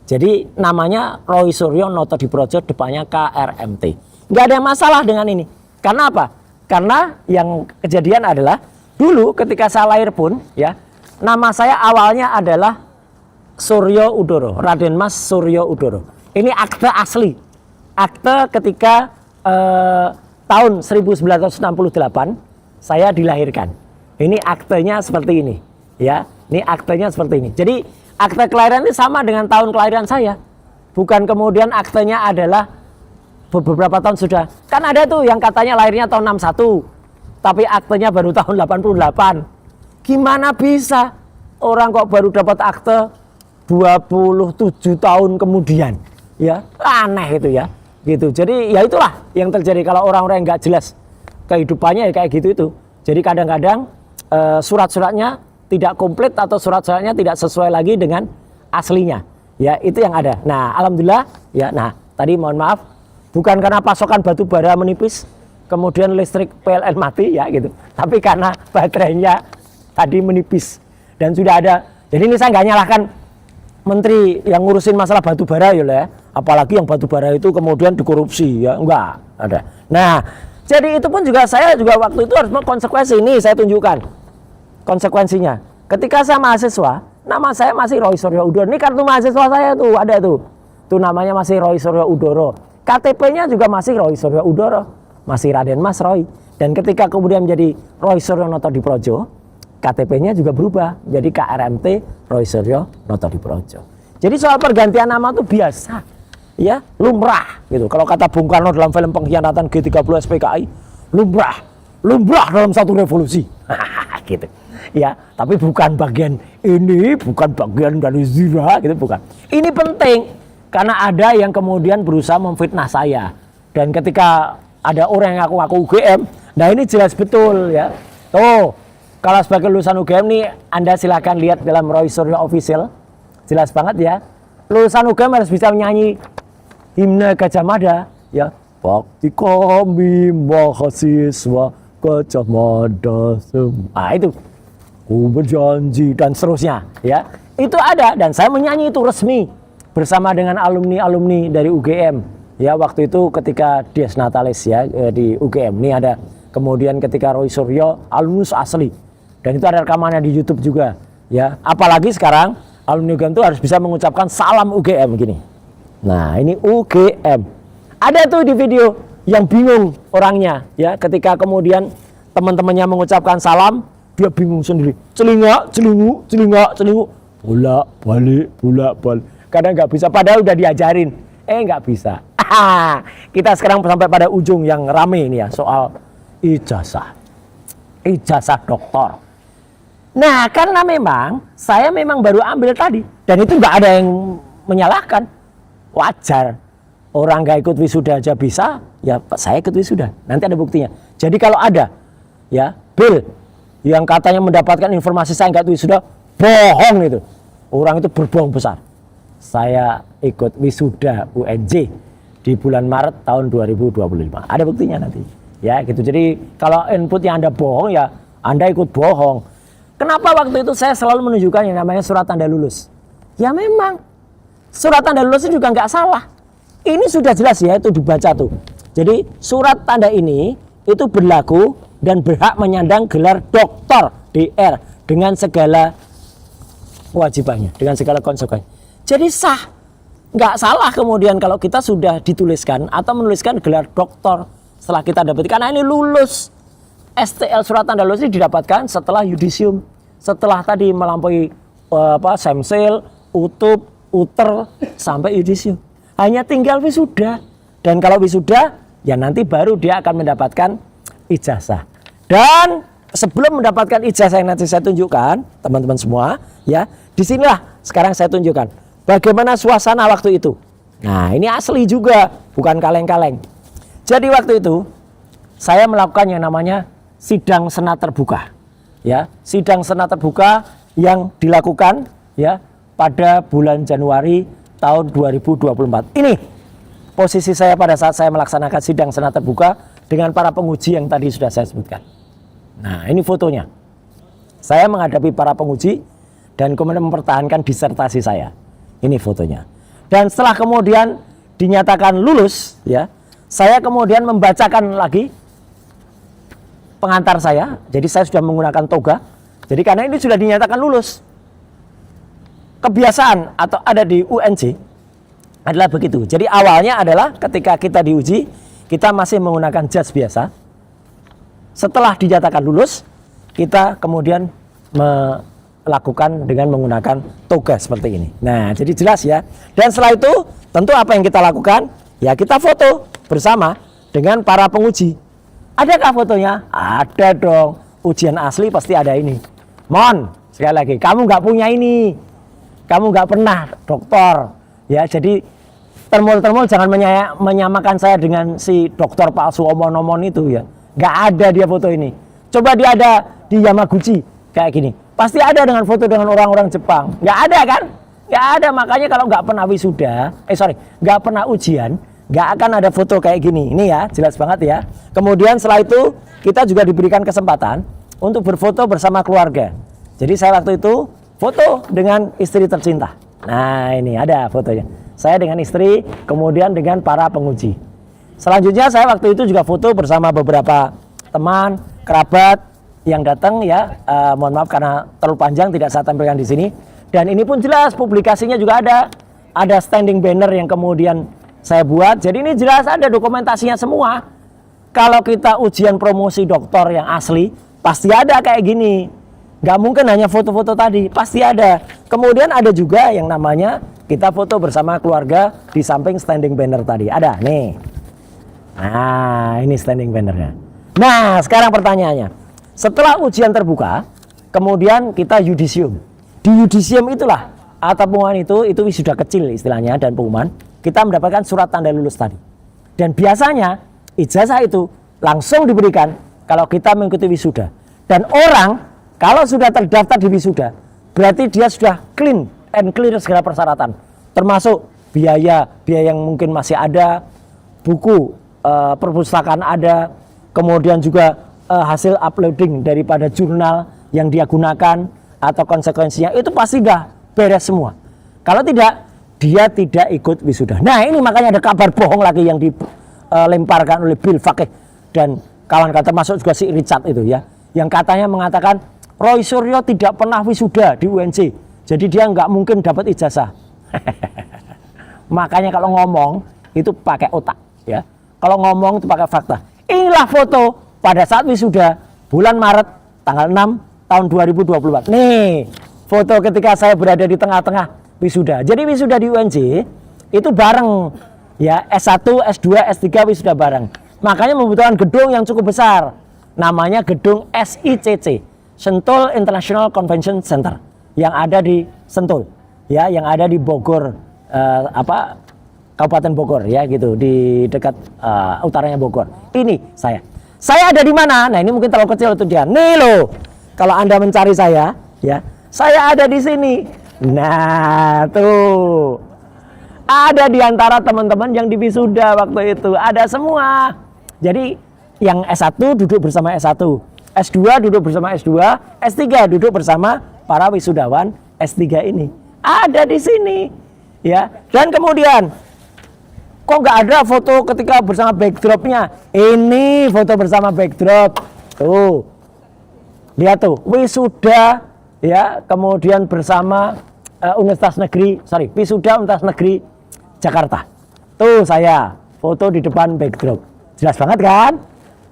Jadi namanya Roy Suryo Notodiprojo, depannya KRMT. Nggak ada masalah dengan ini. Karena apa? Karena yang kejadian adalah dulu ketika saya lahir pun ya, nama saya awalnya adalah Suryo Udoro, Raden Mas Suryo Udoro. Ini akte asli. Akte ketika tahun 1968 saya dilahirkan. Ini aktenya seperti ini, ya. Ini aktenya seperti ini. Jadi akte kelahiran ini sama dengan tahun kelahiran saya. Bukan kemudian aktenya adalah beberapa tahun sudah. Kan ada tuh yang katanya lahirnya tahun 61, tapi aktenya baru tahun 88. Gimana bisa orang kok baru dapat akte 27 tahun kemudian? Ya, aneh itu ya. Gitu. Jadi ya itulah yang terjadi kalau orang-orang nggak jelas kehidupannya ya kayak gitu itu. Jadi kadang-kadang surat-suratnya tidak komplit atau surat-suratnya tidak sesuai lagi dengan aslinya. Ya, itu yang ada. Nah, alhamdulillah ya. Nah, tadi mohon maaf bukan karena pasokan batu bara menipis, kemudian listrik PLN mati ya gitu. Tapi karena baterainya tadi menipis dan sudah ada. Jadi ini saya nggak nyalahkan menteri yang ngurusin masalah batu bara ya. Apalagi yang batu bara itu kemudian dikorupsi ya, enggak ada. Nah, jadi itu pun juga saya juga waktu itu harus konsekuensi ini saya tunjukkan konsekuensinya. Ketika saya mahasiswa, nama saya masih Roy Suryo Udoro. Ini kartu mahasiswa saya tuh ada tuh. Tuh namanya masih Roy Suryo Udoro. KTP-nya juga masih Roy Suryo Udoro, masih Raden Mas Roy. Dan ketika kemudian menjadi Roy Suryo Notodiprojo, KTP-nya juga berubah jadi KRMT Roy Suryo Notodiprojo. Jadi soal pergantian nama tuh biasa. Ya, lumrah gitu. Kalau kata Bung Karno dalam film Pengkhianatan G30 SPKI, lumrah dalam satu revolusi. Gitu. Ya, tapi bukan bagian ini, bukan bagian dari zina gitu, bukan. Ini penting karena ada yang kemudian berusaha memfitnah saya. Dan ketika ada orang yang aku UGM, nah ini jelas betul ya. Tuh, kalau sebagai lulusan UGM nih, Anda silakan lihat dalam Roy Suryo Official. Jelas banget ya. Lulusan UGM harus bisa menyanyi himne Gajah Mada ya. Bakti kami mahasiswa Gajah Mada semua. Nah, itu ku berjanji dan seterusnya ya. Itu ada dan saya menyanyi itu resmi bersama dengan alumni-alumni dari UGM ya waktu itu ketika Dies Natalis ya di UGM. Ini ada kemudian ketika Roy Suryo alumnus asli dan itu ada rekamannya di YouTube juga ya. Apalagi sekarang alumni UGM itu harus bisa mengucapkan salam UGM gini. Nah, ini UGM. Ada tuh di video yang bingung orangnya ya ketika kemudian teman-temannya mengucapkan salam, dia bingung sendiri. Celingak, celingu, bolak-balik. Kadang nggak bisa, padahal udah diajarin. Nggak bisa. Kita sekarang sampai pada ujung yang rame ini ya, soal ijazah. Ijazah doktor. Nah, karena memang saya memang baru ambil tadi. Dan itu nggak ada yang menyalahkan. Wajar. Orang nggak ikut wisuda aja bisa, ya saya ikut wisuda. Nanti ada buktinya. Jadi kalau ada, ya, Bill yang katanya mendapatkan informasi saya nggak ikut wisuda, bohong itu. Orang itu berbohong besar. Saya ikut wisuda UNJ di bulan Maret tahun 2025. Ada buktinya nanti. Ya, gitu. Jadi kalau inputnya Anda bohong, ya Anda ikut bohong. Kenapa waktu itu saya selalu menunjukkan yang namanya surat tanda lulus? Ya memang surat tanda lulus itu juga nggak salah. Ini sudah jelas ya, itu dibaca tuh. Jadi surat tanda ini itu berlaku dan berhak menyandang gelar doktor DR dengan segala kewajibannya, dengan segala konsekuensi. Jadi sah. nggak salah kemudian kalau kita sudah dituliskan atau menuliskan gelar doktor setelah kita dapat, karena ini lulus. STL surat tanda lulus ini didapatkan setelah yudisium, setelah tadi melampaui semsil, utub, uter sampai yudisium. Hanya tinggal wisuda. Dan kalau wisuda, ya nanti baru dia akan mendapatkan ijazah. Dan sebelum mendapatkan ijazah yang nanti saya tunjukkan, teman-teman semua, ya, disinilah sekarang saya tunjukkan bagaimana suasana waktu itu. Nah, ini asli juga, bukan kaleng-kaleng. Jadi waktu itu saya melakukan yang namanya sidang senat terbuka, ya, sidang senat terbuka yang dilakukan, ya, pada bulan Januari tahun 2024. Ini posisi saya pada saat saya melaksanakan sidang senat terbuka dengan para penguji yang tadi sudah saya sebutkan. Nah, ini fotonya. Saya menghadapi para penguji dan kemudian mempertahankan disertasi saya. Ini fotonya. Dan setelah kemudian dinyatakan lulus, ya, saya kemudian membacakan lagi pengantar saya. Jadi saya sudah menggunakan toga. Jadi karena ini sudah dinyatakan lulus. Kebiasaan atau ada di UNJ adalah begitu. Jadi awalnya adalah ketika kita diuji, kita masih menggunakan jas biasa. Setelah dinyatakan lulus, kita kemudian melakukan dengan menggunakan toga seperti ini. Nah, jadi jelas ya. Dan setelah itu, tentu apa yang kita lakukan? Ya, kita foto bersama dengan para penguji. Adakah fotonya? Ada dong. Ujian asli pasti ada ini. Mon, sekali lagi, kamu nggak punya ini. Kamu nggak pernah doktor. Ya, jadi termul-termul jangan menyamakan saya dengan si dokter palsu omon-omon itu ya. Nggak ada dia foto ini. Coba dia ada di Yamaguchi kayak gini. Pasti ada dengan foto dengan orang-orang Jepang. Nggak ada kan? Nggak ada. Makanya kalau nggak pernah wisuda, nggak pernah ujian, nggak akan ada foto kayak gini. Ini ya, jelas banget ya. Kemudian setelah itu kita juga diberikan kesempatan untuk berfoto bersama keluarga. Jadi saya waktu itu foto dengan istri tercinta. Nah, ini ada fotonya. Saya dengan istri, kemudian dengan para penguji. Selanjutnya saya waktu itu juga foto bersama beberapa teman, kerabat yang datang ya. Mohon maaf karena terlalu panjang tidak saya tampilkan di sini. Dan ini pun jelas publikasinya juga ada. Ada standing banner yang kemudian saya buat. Jadi ini jelas ada dokumentasinya semua. Kalau kita ujian promosi doktor yang asli, pasti ada kayak gini. Nggak mungkin hanya foto-foto tadi, pasti ada. Kemudian ada juga yang namanya kita foto bersama keluarga di samping standing banner tadi. Ada, nih. Nah, ini standing bannernya. Nah, sekarang pertanyaannya. Setelah ujian terbuka, kemudian kita yudisium. Di yudisium itulah, atau pengumuman itu wisuda kecil istilahnya dan pengumuman, kita mendapatkan surat tanda lulus tadi. Dan biasanya ijazah itu langsung diberikan kalau kita mengikuti wisuda. Dan orang kalau sudah terdaftar di wisuda, berarti dia sudah clean and clear segala persyaratan. Termasuk biaya yang mungkin masih ada, buku perpustakaan ada, kemudian juga hasil uploading daripada jurnal yang dia gunakan atau konsekuensinya, itu pasti dah beres semua. Kalau tidak, dia tidak ikut wisuda. Nah, ini makanya ada kabar bohong lagi yang dilemparkan oleh Bill Fakih dan kawan-kawan, termasuk juga si Richard itu ya, yang katanya mengatakan Roy Suryo tidak pernah wisuda di UNJ, jadi dia nggak mungkin dapat ijazah. Makanya kalau ngomong itu pakai otak ya. Kalau ngomong itu pakai fakta. Inilah foto pada saat wisuda bulan Maret tanggal 6 tahun 2024. Nih, foto ketika saya berada di tengah-tengah wisuda. Jadi wisuda di UNJ itu bareng ya, S1, S2, S3 wisuda bareng. Makanya membutuhkan gedung yang cukup besar. Namanya gedung SICC, Sentul International Convention Center, yang ada di Sentul, ya, yang ada di Bogor, Kabupaten Bogor, ya, gitu, di dekat utaranya Bogor. Ini saya ada di mana? Nah, ini mungkin terlalu kecil untuk dia. Nih loh, kalau Anda mencari saya, ya, saya ada di sini. Nah, tuh, ada di antara teman-teman yang di wisuda waktu itu, ada semua. Jadi yang S1 duduk bersama S1. S2 duduk bersama S2, S3 duduk bersama para wisudawan S3 ini. Ada di sini. Ya. Dan kemudian, kok nggak ada foto ketika bersama backdropnya? Ini foto bersama backdrop. Tuh. Lihat tuh, wisuda ya, kemudian bersama wisuda Universitas Negeri Jakarta. Tuh saya foto di depan backdrop. Jelas banget kan?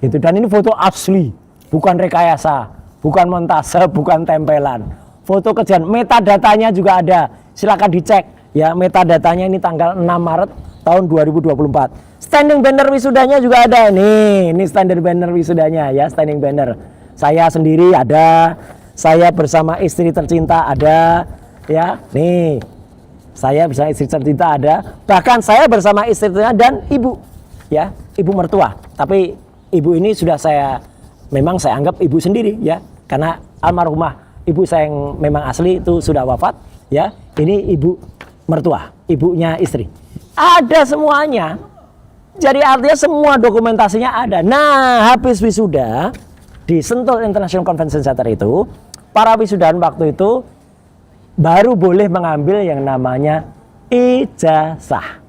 Gitu. Dan ini foto asli, bukan rekayasa, bukan montase, bukan tempelan. Foto kejadian, metadatanya juga ada. Silakan dicek ya, metadatanya ini tanggal 6 Maret tahun 2024. Standing banner wisudanya juga ada nih. Ini standing banner wisudanya ya, standing banner. Saya sendiri ada, saya bersama istri tercinta ada ya. Nih. Saya bersama istri tercinta ada, bahkan saya bersama istri tercinta dan ibu ya, ibu mertua. Tapi ibu ini sudah memang saya anggap ibu sendiri ya, karena almarhumah ibu saya yang memang asli itu sudah wafat ya. Ini ibu mertua, ibunya istri. Ada semuanya. Jadi artinya semua dokumentasinya ada. Nah, habis wisuda di Sentul International Convention Center itu, para wisudawan waktu itu baru boleh mengambil yang namanya ijazah.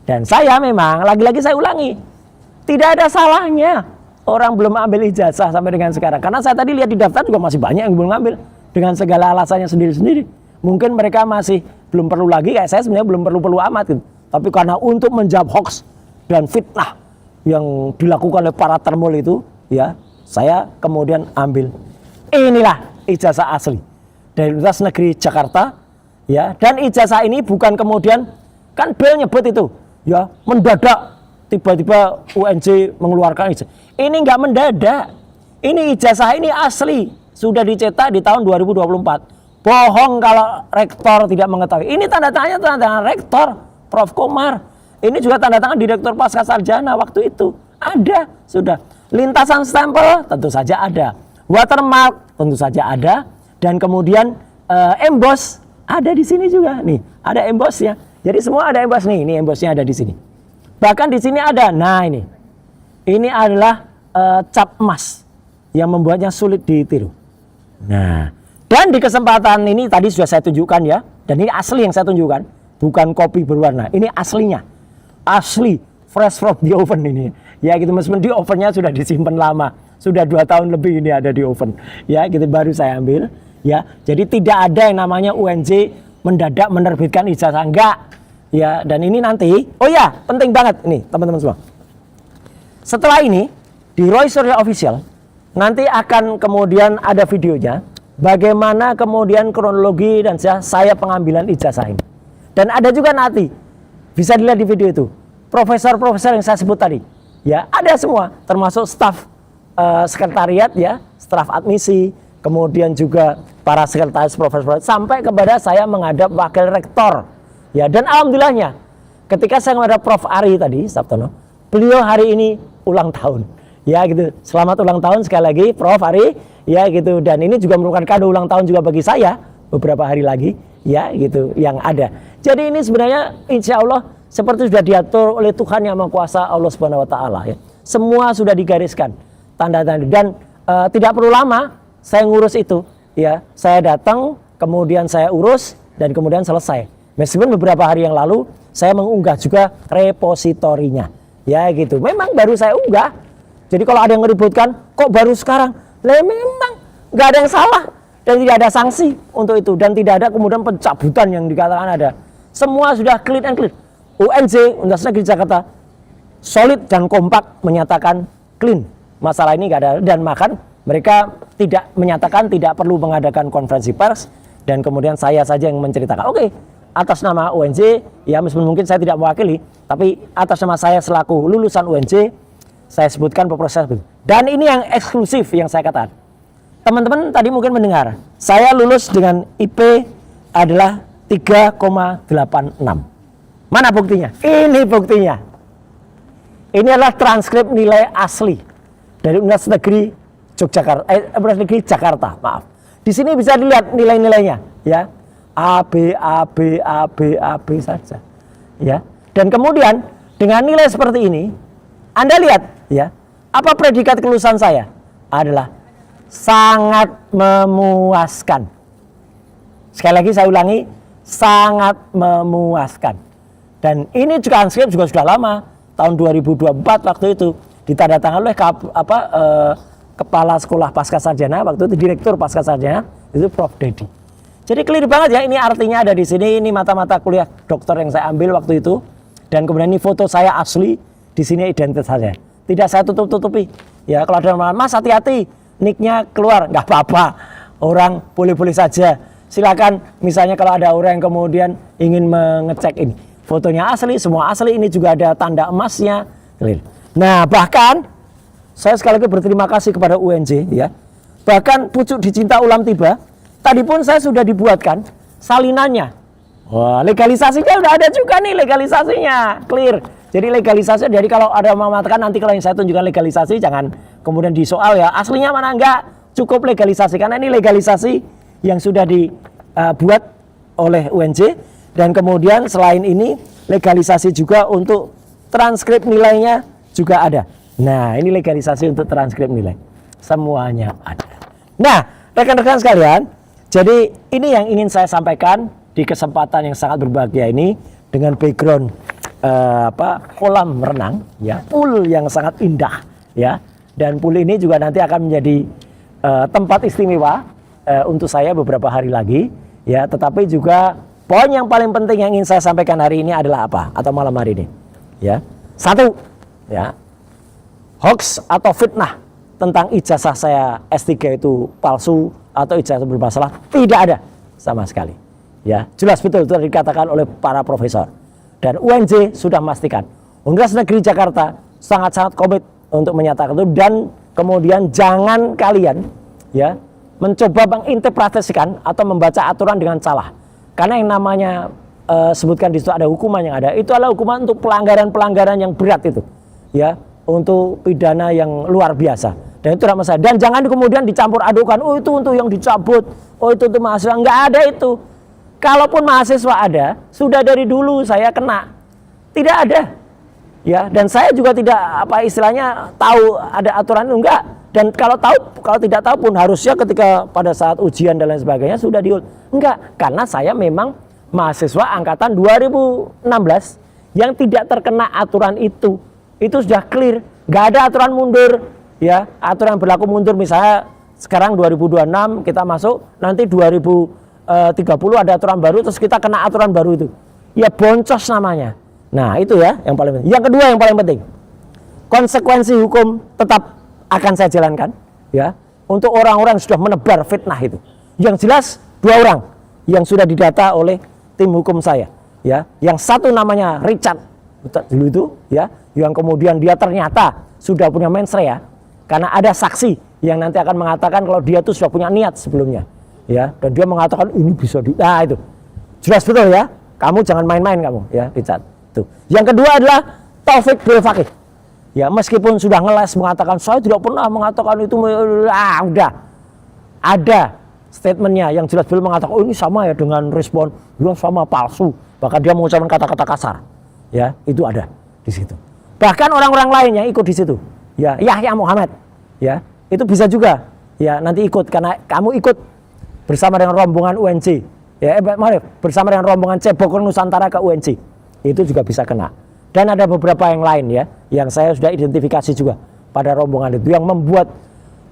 Dan saya memang, lagi-lagi saya ulangi, tidak ada salahnya orang belum ambil ijazah sampai dengan sekarang. Karena saya tadi lihat di daftar juga masih banyak yang belum ngambil, dengan segala alasannya sendiri-sendiri. Mungkin mereka masih belum perlu lagi, kayak saya sebenarnya belum perlu amat gitu. Tapi karena untuk menjawab hoax dan fitnah yang dilakukan oleh para termul itu, ya saya kemudian ambil. Inilah ijazah asli dari Universitas Negeri Jakarta ya. Dan ijazah ini bukan kemudian, kan Bel nyebut itu ya, mendadak tiba-tiba UNJ mengeluarkan ijazah. Ini nggak mendadak, ini ijazah ini asli, sudah dicetak di tahun 2024. Bohong kalau rektor tidak mengetahui. Ini tanda tangan rektor Prof Komar. Ini juga tanda tangan Direktur Pascasarjana waktu itu, ada sudah. Lintasan stempel tentu saja ada, watermark tentu saja ada. Dan kemudian emboss ada di sini juga nih, ada embossnya. Jadi semua ada emboss nih, ini embossnya ada di sini. Bahkan di sini ada, nah ini adalah cap emas yang membuatnya sulit ditiru. Nah, dan di kesempatan ini tadi sudah saya tunjukkan ya, dan ini asli yang saya tunjukkan, bukan kopi berwarna, ini aslinya, asli, fresh from the oven ini. Ya gitu, meskipun di ovennya sudah disimpan lama, sudah 2 tahun lebih ini ada di oven. Ya gitu, baru saya ambil. Ya, jadi tidak ada yang namanya UNJ mendadak menerbitkan ijazah, enggak. Ya, dan ini nanti, oh ya, penting banget ini teman-teman semua. Setelah ini di Roy Suryo Official nanti akan kemudian ada videonya bagaimana kemudian kronologi dan saya pengambilan ijazah ini. Dan ada juga nanti bisa dilihat di video itu profesor-profesor yang saya sebut tadi. Ya, ada semua termasuk staf sekretariat ya, staf admisi, kemudian juga para sekretaris profesor sampai kepada saya menghadap wakil rektor. Ya, dan alhamdulillahnya ketika saya menghadap Prof Ari tadi, Sabtono, beliau hari ini ulang tahun. Ya gitu. Selamat ulang tahun sekali lagi Prof Ari. Ya gitu. Dan ini juga merupakan kado ulang tahun juga bagi saya beberapa hari lagi. Ya gitu yang ada. Jadi ini sebenarnya insya Allah seperti sudah diatur oleh Tuhan Yang Maha Kuasa Allah Subhanahu Wa Taala. Ya. Semua sudah digariskan tanda-tanda dan tidak perlu lama saya ngurus itu. Ya, saya datang, kemudian saya urus dan kemudian selesai. Meskipun beberapa hari yang lalu saya mengunggah juga repositorinya. Ya gitu. Memang baru saya unggah. Jadi kalau ada yang meributkan, kok baru sekarang? Lah memang nggak ada yang salah dan tidak ada sanksi untuk itu dan tidak ada kemudian pencabutan yang dikatakan ada. Semua sudah clean and clear. UNJ Universitas Negeri Jakarta solid dan kompak menyatakan clean. Masalah ini nggak ada dan makan mereka tidak menyatakan tidak perlu mengadakan konferensi pers dan kemudian saya saja yang menceritakan. Oke, atas nama UNJ ya meskipun mungkin saya tidak mewakili, tapi atas nama saya selaku lulusan UNJ saya sebutkan proses itu. Dan ini yang eksklusif yang saya katakan. Teman-teman tadi mungkin mendengar, saya lulus dengan IP adalah 3,86. Mana buktinya? Ini buktinya. Ini adalah transkrip nilai asli dari Universitas Negeri Yogyakarta, Universitas Negeri Jakarta, maaf. Di sini bisa dilihat nilai-nilainya, ya. A, B, A, B, A, B, A, B saja. Ya. Dan kemudian dengan nilai seperti ini, Anda lihat, ya, apa predikat kelulusan saya? Adalah sangat memuaskan. Sekali lagi saya ulangi, sangat memuaskan. Dan ini juga transkrip juga sudah lama, tahun 2024 waktu itu ditandatangani oleh Kepala Sekolah Pascasarjana waktu itu, Direktur Pascasarjana itu Prof Dedi. Jadi clear banget ya, ini artinya ada di sini, ini mata-mata kuliah dokter yang saya ambil waktu itu. Dan kemudian ini foto saya asli, di sini identitas saya. Tidak saya tutup-tutupi. Ya, kalau ada Mas hati-hati, nicknya keluar, nggak apa-apa. Orang boleh-boleh saja. Silakan, misalnya kalau ada orang yang kemudian ingin mengecek ini, fotonya asli, semua asli, ini juga ada tanda emasnya. Nah, bahkan saya sekali lagi berterima kasih kepada UNJ, ya. Bahkan pucuk dicinta ulam tiba. Tadi pun saya sudah dibuatkan salinannya. Wah, legalisasinya udah ada juga nih, legalisasinya clear. Jadi legalisasi, jadi kalau ada yang mengatakan nanti kalau yang saya tunjukkan legalisasi, jangan kemudian disoal ya, aslinya mana enggak, cukup legalisasi. Karena ini legalisasi yang sudah dibuat oleh UNJ. Dan kemudian selain ini, legalisasi juga untuk transkrip nilainya juga ada. Nah, ini legalisasi untuk transkrip nilai. Semuanya ada. Nah, rekan-rekan sekalian, jadi ini yang ingin saya sampaikan di kesempatan yang sangat berbahagia ini dengan background kolam renang, ya, pool yang sangat indah, ya, dan pool ini juga nanti akan menjadi tempat istimewa untuk saya beberapa hari lagi, ya. Tetapi juga poin yang paling penting yang ingin saya sampaikan hari ini adalah apa, atau malam hari ini, ya. Satu, ya, hoax atau fitnah tentang ijazah saya S3 itu palsu atau ijazah bermasalah tidak ada sama sekali. Ya, jelas betul itu dikatakan oleh para profesor. Dan UNJ sudah memastikan. Universitas Negeri Jakarta sangat-sangat komit untuk menyatakan itu, dan kemudian jangan kalian ya mencoba menginterpretasikan atau membaca aturan dengan salah. Karena yang namanya sebutkan di situ ada hukuman yang ada, itu adalah hukuman untuk pelanggaran-pelanggaran yang berat itu. Ya, untuk pidana yang luar biasa. Dan itu tidak masalah. Dan jangan kemudian dicampur adukan, oh itu untuk yang dicabut, oh itu untuk mahasiswa. Enggak ada itu. Kalaupun mahasiswa ada, sudah dari dulu saya kena. Tidak ada. Ya, dan saya juga tidak istilahnya tahu ada aturan itu, enggak. Dan kalau tidak tahu pun harusnya ketika pada saat ujian dan lain sebagainya sudah enggak, karena saya memang mahasiswa angkatan 2016 yang tidak terkena aturan itu. Itu sudah clear, enggak ada aturan mundur, ya. Aturan yang berlaku mundur misalnya sekarang 2026 kita masuk, nanti 2030 ada aturan baru, terus kita kena aturan baru itu. Ya boncos namanya. Nah, itu ya yang paling penting. Yang kedua yang paling penting, konsekuensi hukum tetap akan saya jalankan, ya, untuk orang-orang yang sudah menebar fitnah itu. Yang jelas 2 orang yang sudah didata oleh tim hukum saya, ya. Yang satu namanya Richard dulu itu, ya, yang kemudian dia ternyata sudah punya mensrea, karena ada saksi yang nanti akan mengatakan kalau dia tuh sudah punya niat sebelumnya, ya, dan dia mengatakan ini bisa itu jelas betul ya, kamu jangan main-main kamu, ya, Richard. Tuh. Yang kedua adalah Taufik Bilfaqih. Ya, meskipun sudah ngeles mengatakan saya tidak pernah mengatakan itu, udah ada statementnya yang jelas beliau mengatakan oh ini sama ya dengan respon, dia sama palsu, bahkan dia mengucapkan kata-kata kasar, ya, itu ada di situ. Bahkan orang-orang lain yang ikut di situ, ya, Yahya Muhammad, ya, itu bisa juga, ya, nanti ikut karena kamu ikut bersama dengan rombongan UNJ, ya, bersama dengan rombongan Cebok Nusantara ke UNJ, itu juga bisa kena. Dan ada beberapa yang lain ya, yang saya sudah identifikasi juga pada rombongan itu yang membuat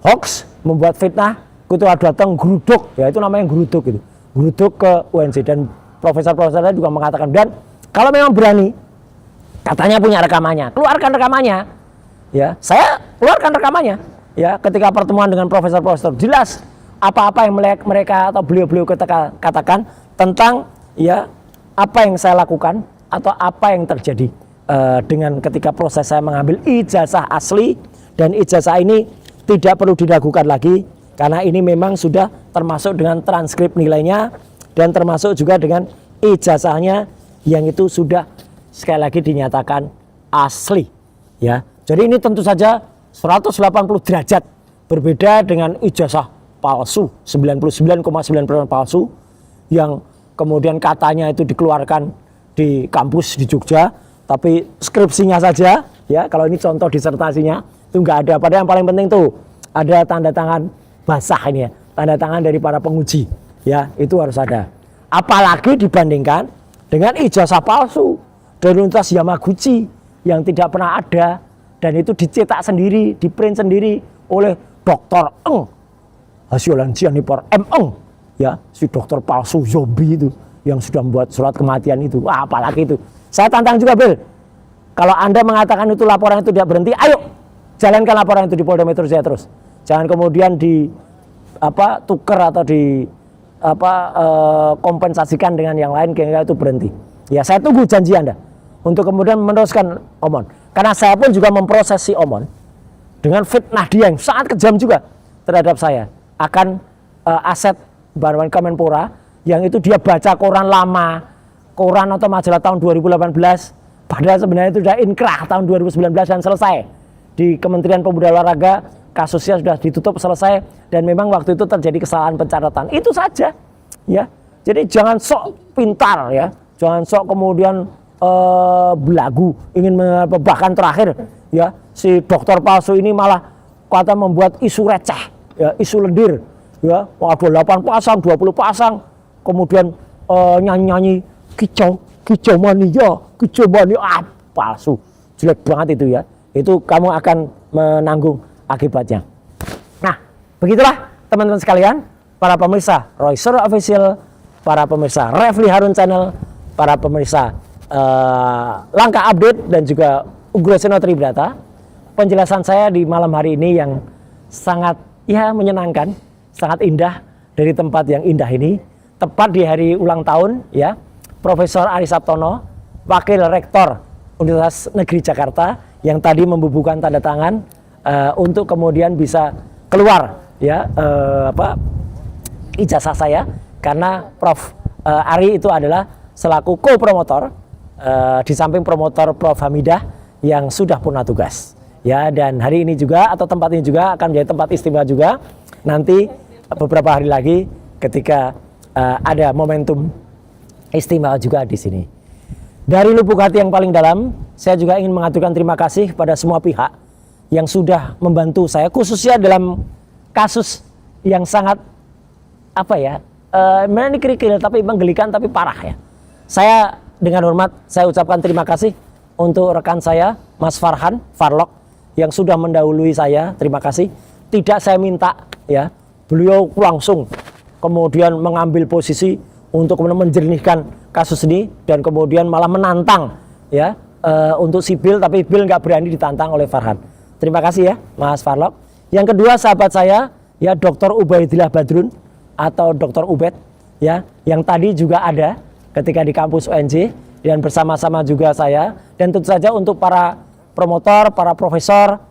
hoax, membuat fitnah, itu datang geruduk, ya itu namanya geruduk itu, geruduk ke UNJ. Dan profesor-profesor juga mengatakan, dan kalau memang berani, katanya punya rekamannya, keluarkan rekamannya, ya, saya keluarkan rekamannya, ya, ketika pertemuan dengan profesor-profesor, jelas apa-apa yang mereka atau beliau-beliau katakan tentang ya apa yang saya lakukan atau apa yang terjadi dengan ketika proses saya mengambil ijazah asli. Dan ijazah ini tidak perlu diragukan lagi karena ini memang sudah termasuk dengan transkrip nilainya dan termasuk juga dengan ijazahnya yang itu sudah sekali lagi dinyatakan asli, ya. Jadi ini tentu saja 180 derajat berbeda dengan ijazah palsu 99,9% palsu yang kemudian katanya itu dikeluarkan di kampus di Jogja, tapi skripsinya saja, ya, kalau ini contoh disertasinya itu enggak ada. Padahal yang paling penting tuh ada tanda tangan basah ini ya, tanda tangan dari para penguji, ya, itu harus ada. Apalagi dibandingkan dengan ijazah palsu dari Universitas Yamaguchi yang tidak pernah ada dan itu dicetak sendiri, diprint sendiri oleh Dr. Eng Hasyolan Cianipar M. Eng, ya, si dokter palsu zombie itu yang sudah membuat surat kematian itu. Wah, apalagi itu Saya tantang juga, Bill. Kalau Anda mengatakan itu laporan itu tidak berhenti, ayo jalankan laporan itu di Polda Metro Jaya terus. Jangan kemudian di tukar atau di kompensasikan dengan yang lain kira-kira itu berhenti. Ya, saya tunggu janji Anda untuk kemudian meneruskan Omon. Karena saya pun juga memproses si Omon dengan fitnah dia yang sangat kejam juga terhadap saya akan aset Badan Kemenpora yang itu dia baca koran lama, koran atau majalah tahun 2018, padahal sebenarnya itu sudah inkrah tahun 2019 dan selesai di Kementerian Pemuda Olahraga, kasusnya sudah ditutup selesai dan memang waktu itu terjadi kesalahan pencatatan. Itu saja, ya. Jadi jangan sok pintar, ya, jangan sok kemudian belagu ingin bahkan terakhir, ya, si dokter palsu ini malah kata membuat isu receh, ya, isu lendir, ya, ada 8 pasang, 20 pasang, kemudian nyanyi-nyanyi kicau mania, palsu, jelek banget itu, ya. Itu kamu akan menanggung akibatnya. Nah, begitulah teman-teman sekalian, para pemirsa Roy Suryo Official, para pemirsa Refli Harun Channel, para pemirsa Langkah Update dan juga Ugroseno Tribrata. Penjelasan saya di malam hari ini yang sangat menyenangkan, sangat indah dari tempat yang indah ini, tepat di hari ulang tahun, ya, Profesor Ari Sabtono, Wakil Rektor Universitas Negeri Jakarta, yang tadi membubuhkan tanda tangan untuk kemudian bisa keluar, ya, ijazah saya, karena Prof Ari itu adalah selaku co-promotor di samping promotor Prof Hamidah yang sudah purna tugas, ya. Dan hari ini juga atau tempat ini juga akan menjadi tempat istimewa juga nanti beberapa hari lagi ketika ada momentum istimewa juga di sini. Dari lubuk hati yang paling dalam, saya juga ingin mengaturkan terima kasih kepada semua pihak yang sudah membantu saya, khususnya dalam kasus yang sangat ini kerikil tapi menggelikan tapi parah, ya. Saya dengan hormat saya ucapkan terima kasih untuk rekan saya Mas Farlok yang sudah mendahului saya. Terima kasih. Tidak saya minta, ya. Beliau langsung kemudian mengambil posisi untuk kemudian menjernihkan kasus ini dan kemudian malah menantang, ya, untuk si Bill, tapi Bill nggak berani ditantang oleh Farhan. Terima kasih, ya, Mas Farlok. Yang kedua sahabat saya, ya, Dr. Ubaidillah Badrun atau Dr. Ubed, ya, yang tadi juga ada ketika di kampus UNJ dan bersama-sama juga saya, dan tentu saja untuk para promotor, para profesor,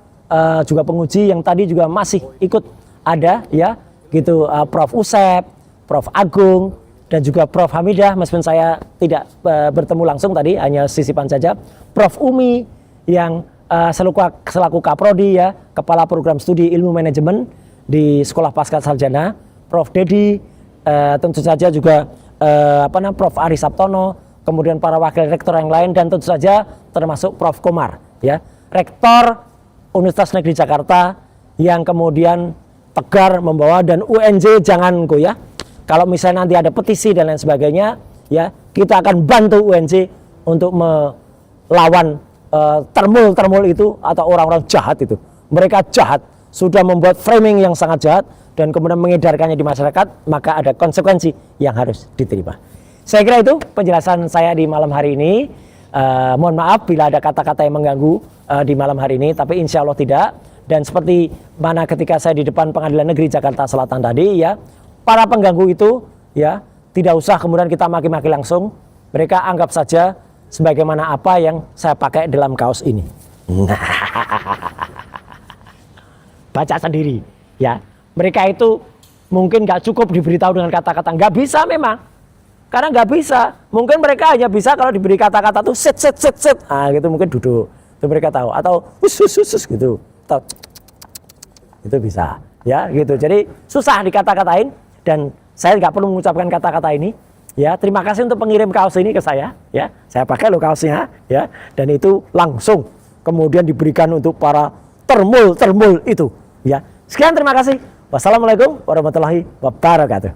juga penguji yang tadi juga masih ikut ada, ya, gitu, Prof Usep, Prof Agung, dan juga Prof Hamidah, meskipun saya tidak bertemu langsung tadi, hanya sisipan saja, Prof Umi yang selaku Kaprodi, ya, Kepala Program Studi Ilmu Manajemen di Sekolah Pasca Sarjana, Prof Dedi, tentu saja juga Prof Ari Sabtono, kemudian para wakil rektor yang lain, dan tentu saja termasuk Prof Komar, ya, Rektor Universitas Negeri Jakarta yang kemudian tegar membawa, dan UNJ jangan goyah. Kalau misalnya nanti ada petisi dan lain sebagainya, ya, kita akan bantu UNJ untuk melawan termul itu atau orang-orang jahat itu. Mereka jahat, sudah membuat framing yang sangat jahat dan kemudian mengedarkannya di masyarakat, maka ada konsekuensi yang harus diterima. Saya kira itu penjelasan saya di malam hari ini. Mohon maaf bila ada kata-kata yang mengganggu di malam hari ini, tapi insya Allah tidak. Dan seperti mana ketika saya di depan Pengadilan Negeri Jakarta Selatan tadi, ya, para pengganggu itu, ya, tidak usah kemudian kita maki-maki langsung. Mereka anggap saja sebagaimana apa yang saya pakai dalam kaos ini. Baca sendiri, ya. Mereka itu mungkin nggak cukup diberitahu dengan kata-kata, nggak bisa memang, karena nggak bisa. Mungkin mereka hanya bisa kalau diberi kata-kata tuh sit, gitu, mungkin duduk, itu mereka tahu, atau sus gitu, atau itu bisa, ya, gitu. Jadi susah dikata-katain, dan saya nggak perlu mengucapkan kata-kata ini, ya. Terima kasih untuk pengirim kaos ini ke saya, ya. Saya pakai lo kaosnya, ya, dan itu langsung kemudian diberikan untuk para termul itu, ya. Sekian, terima kasih. Wassalamualaikum warahmatullahi wabarakatuh.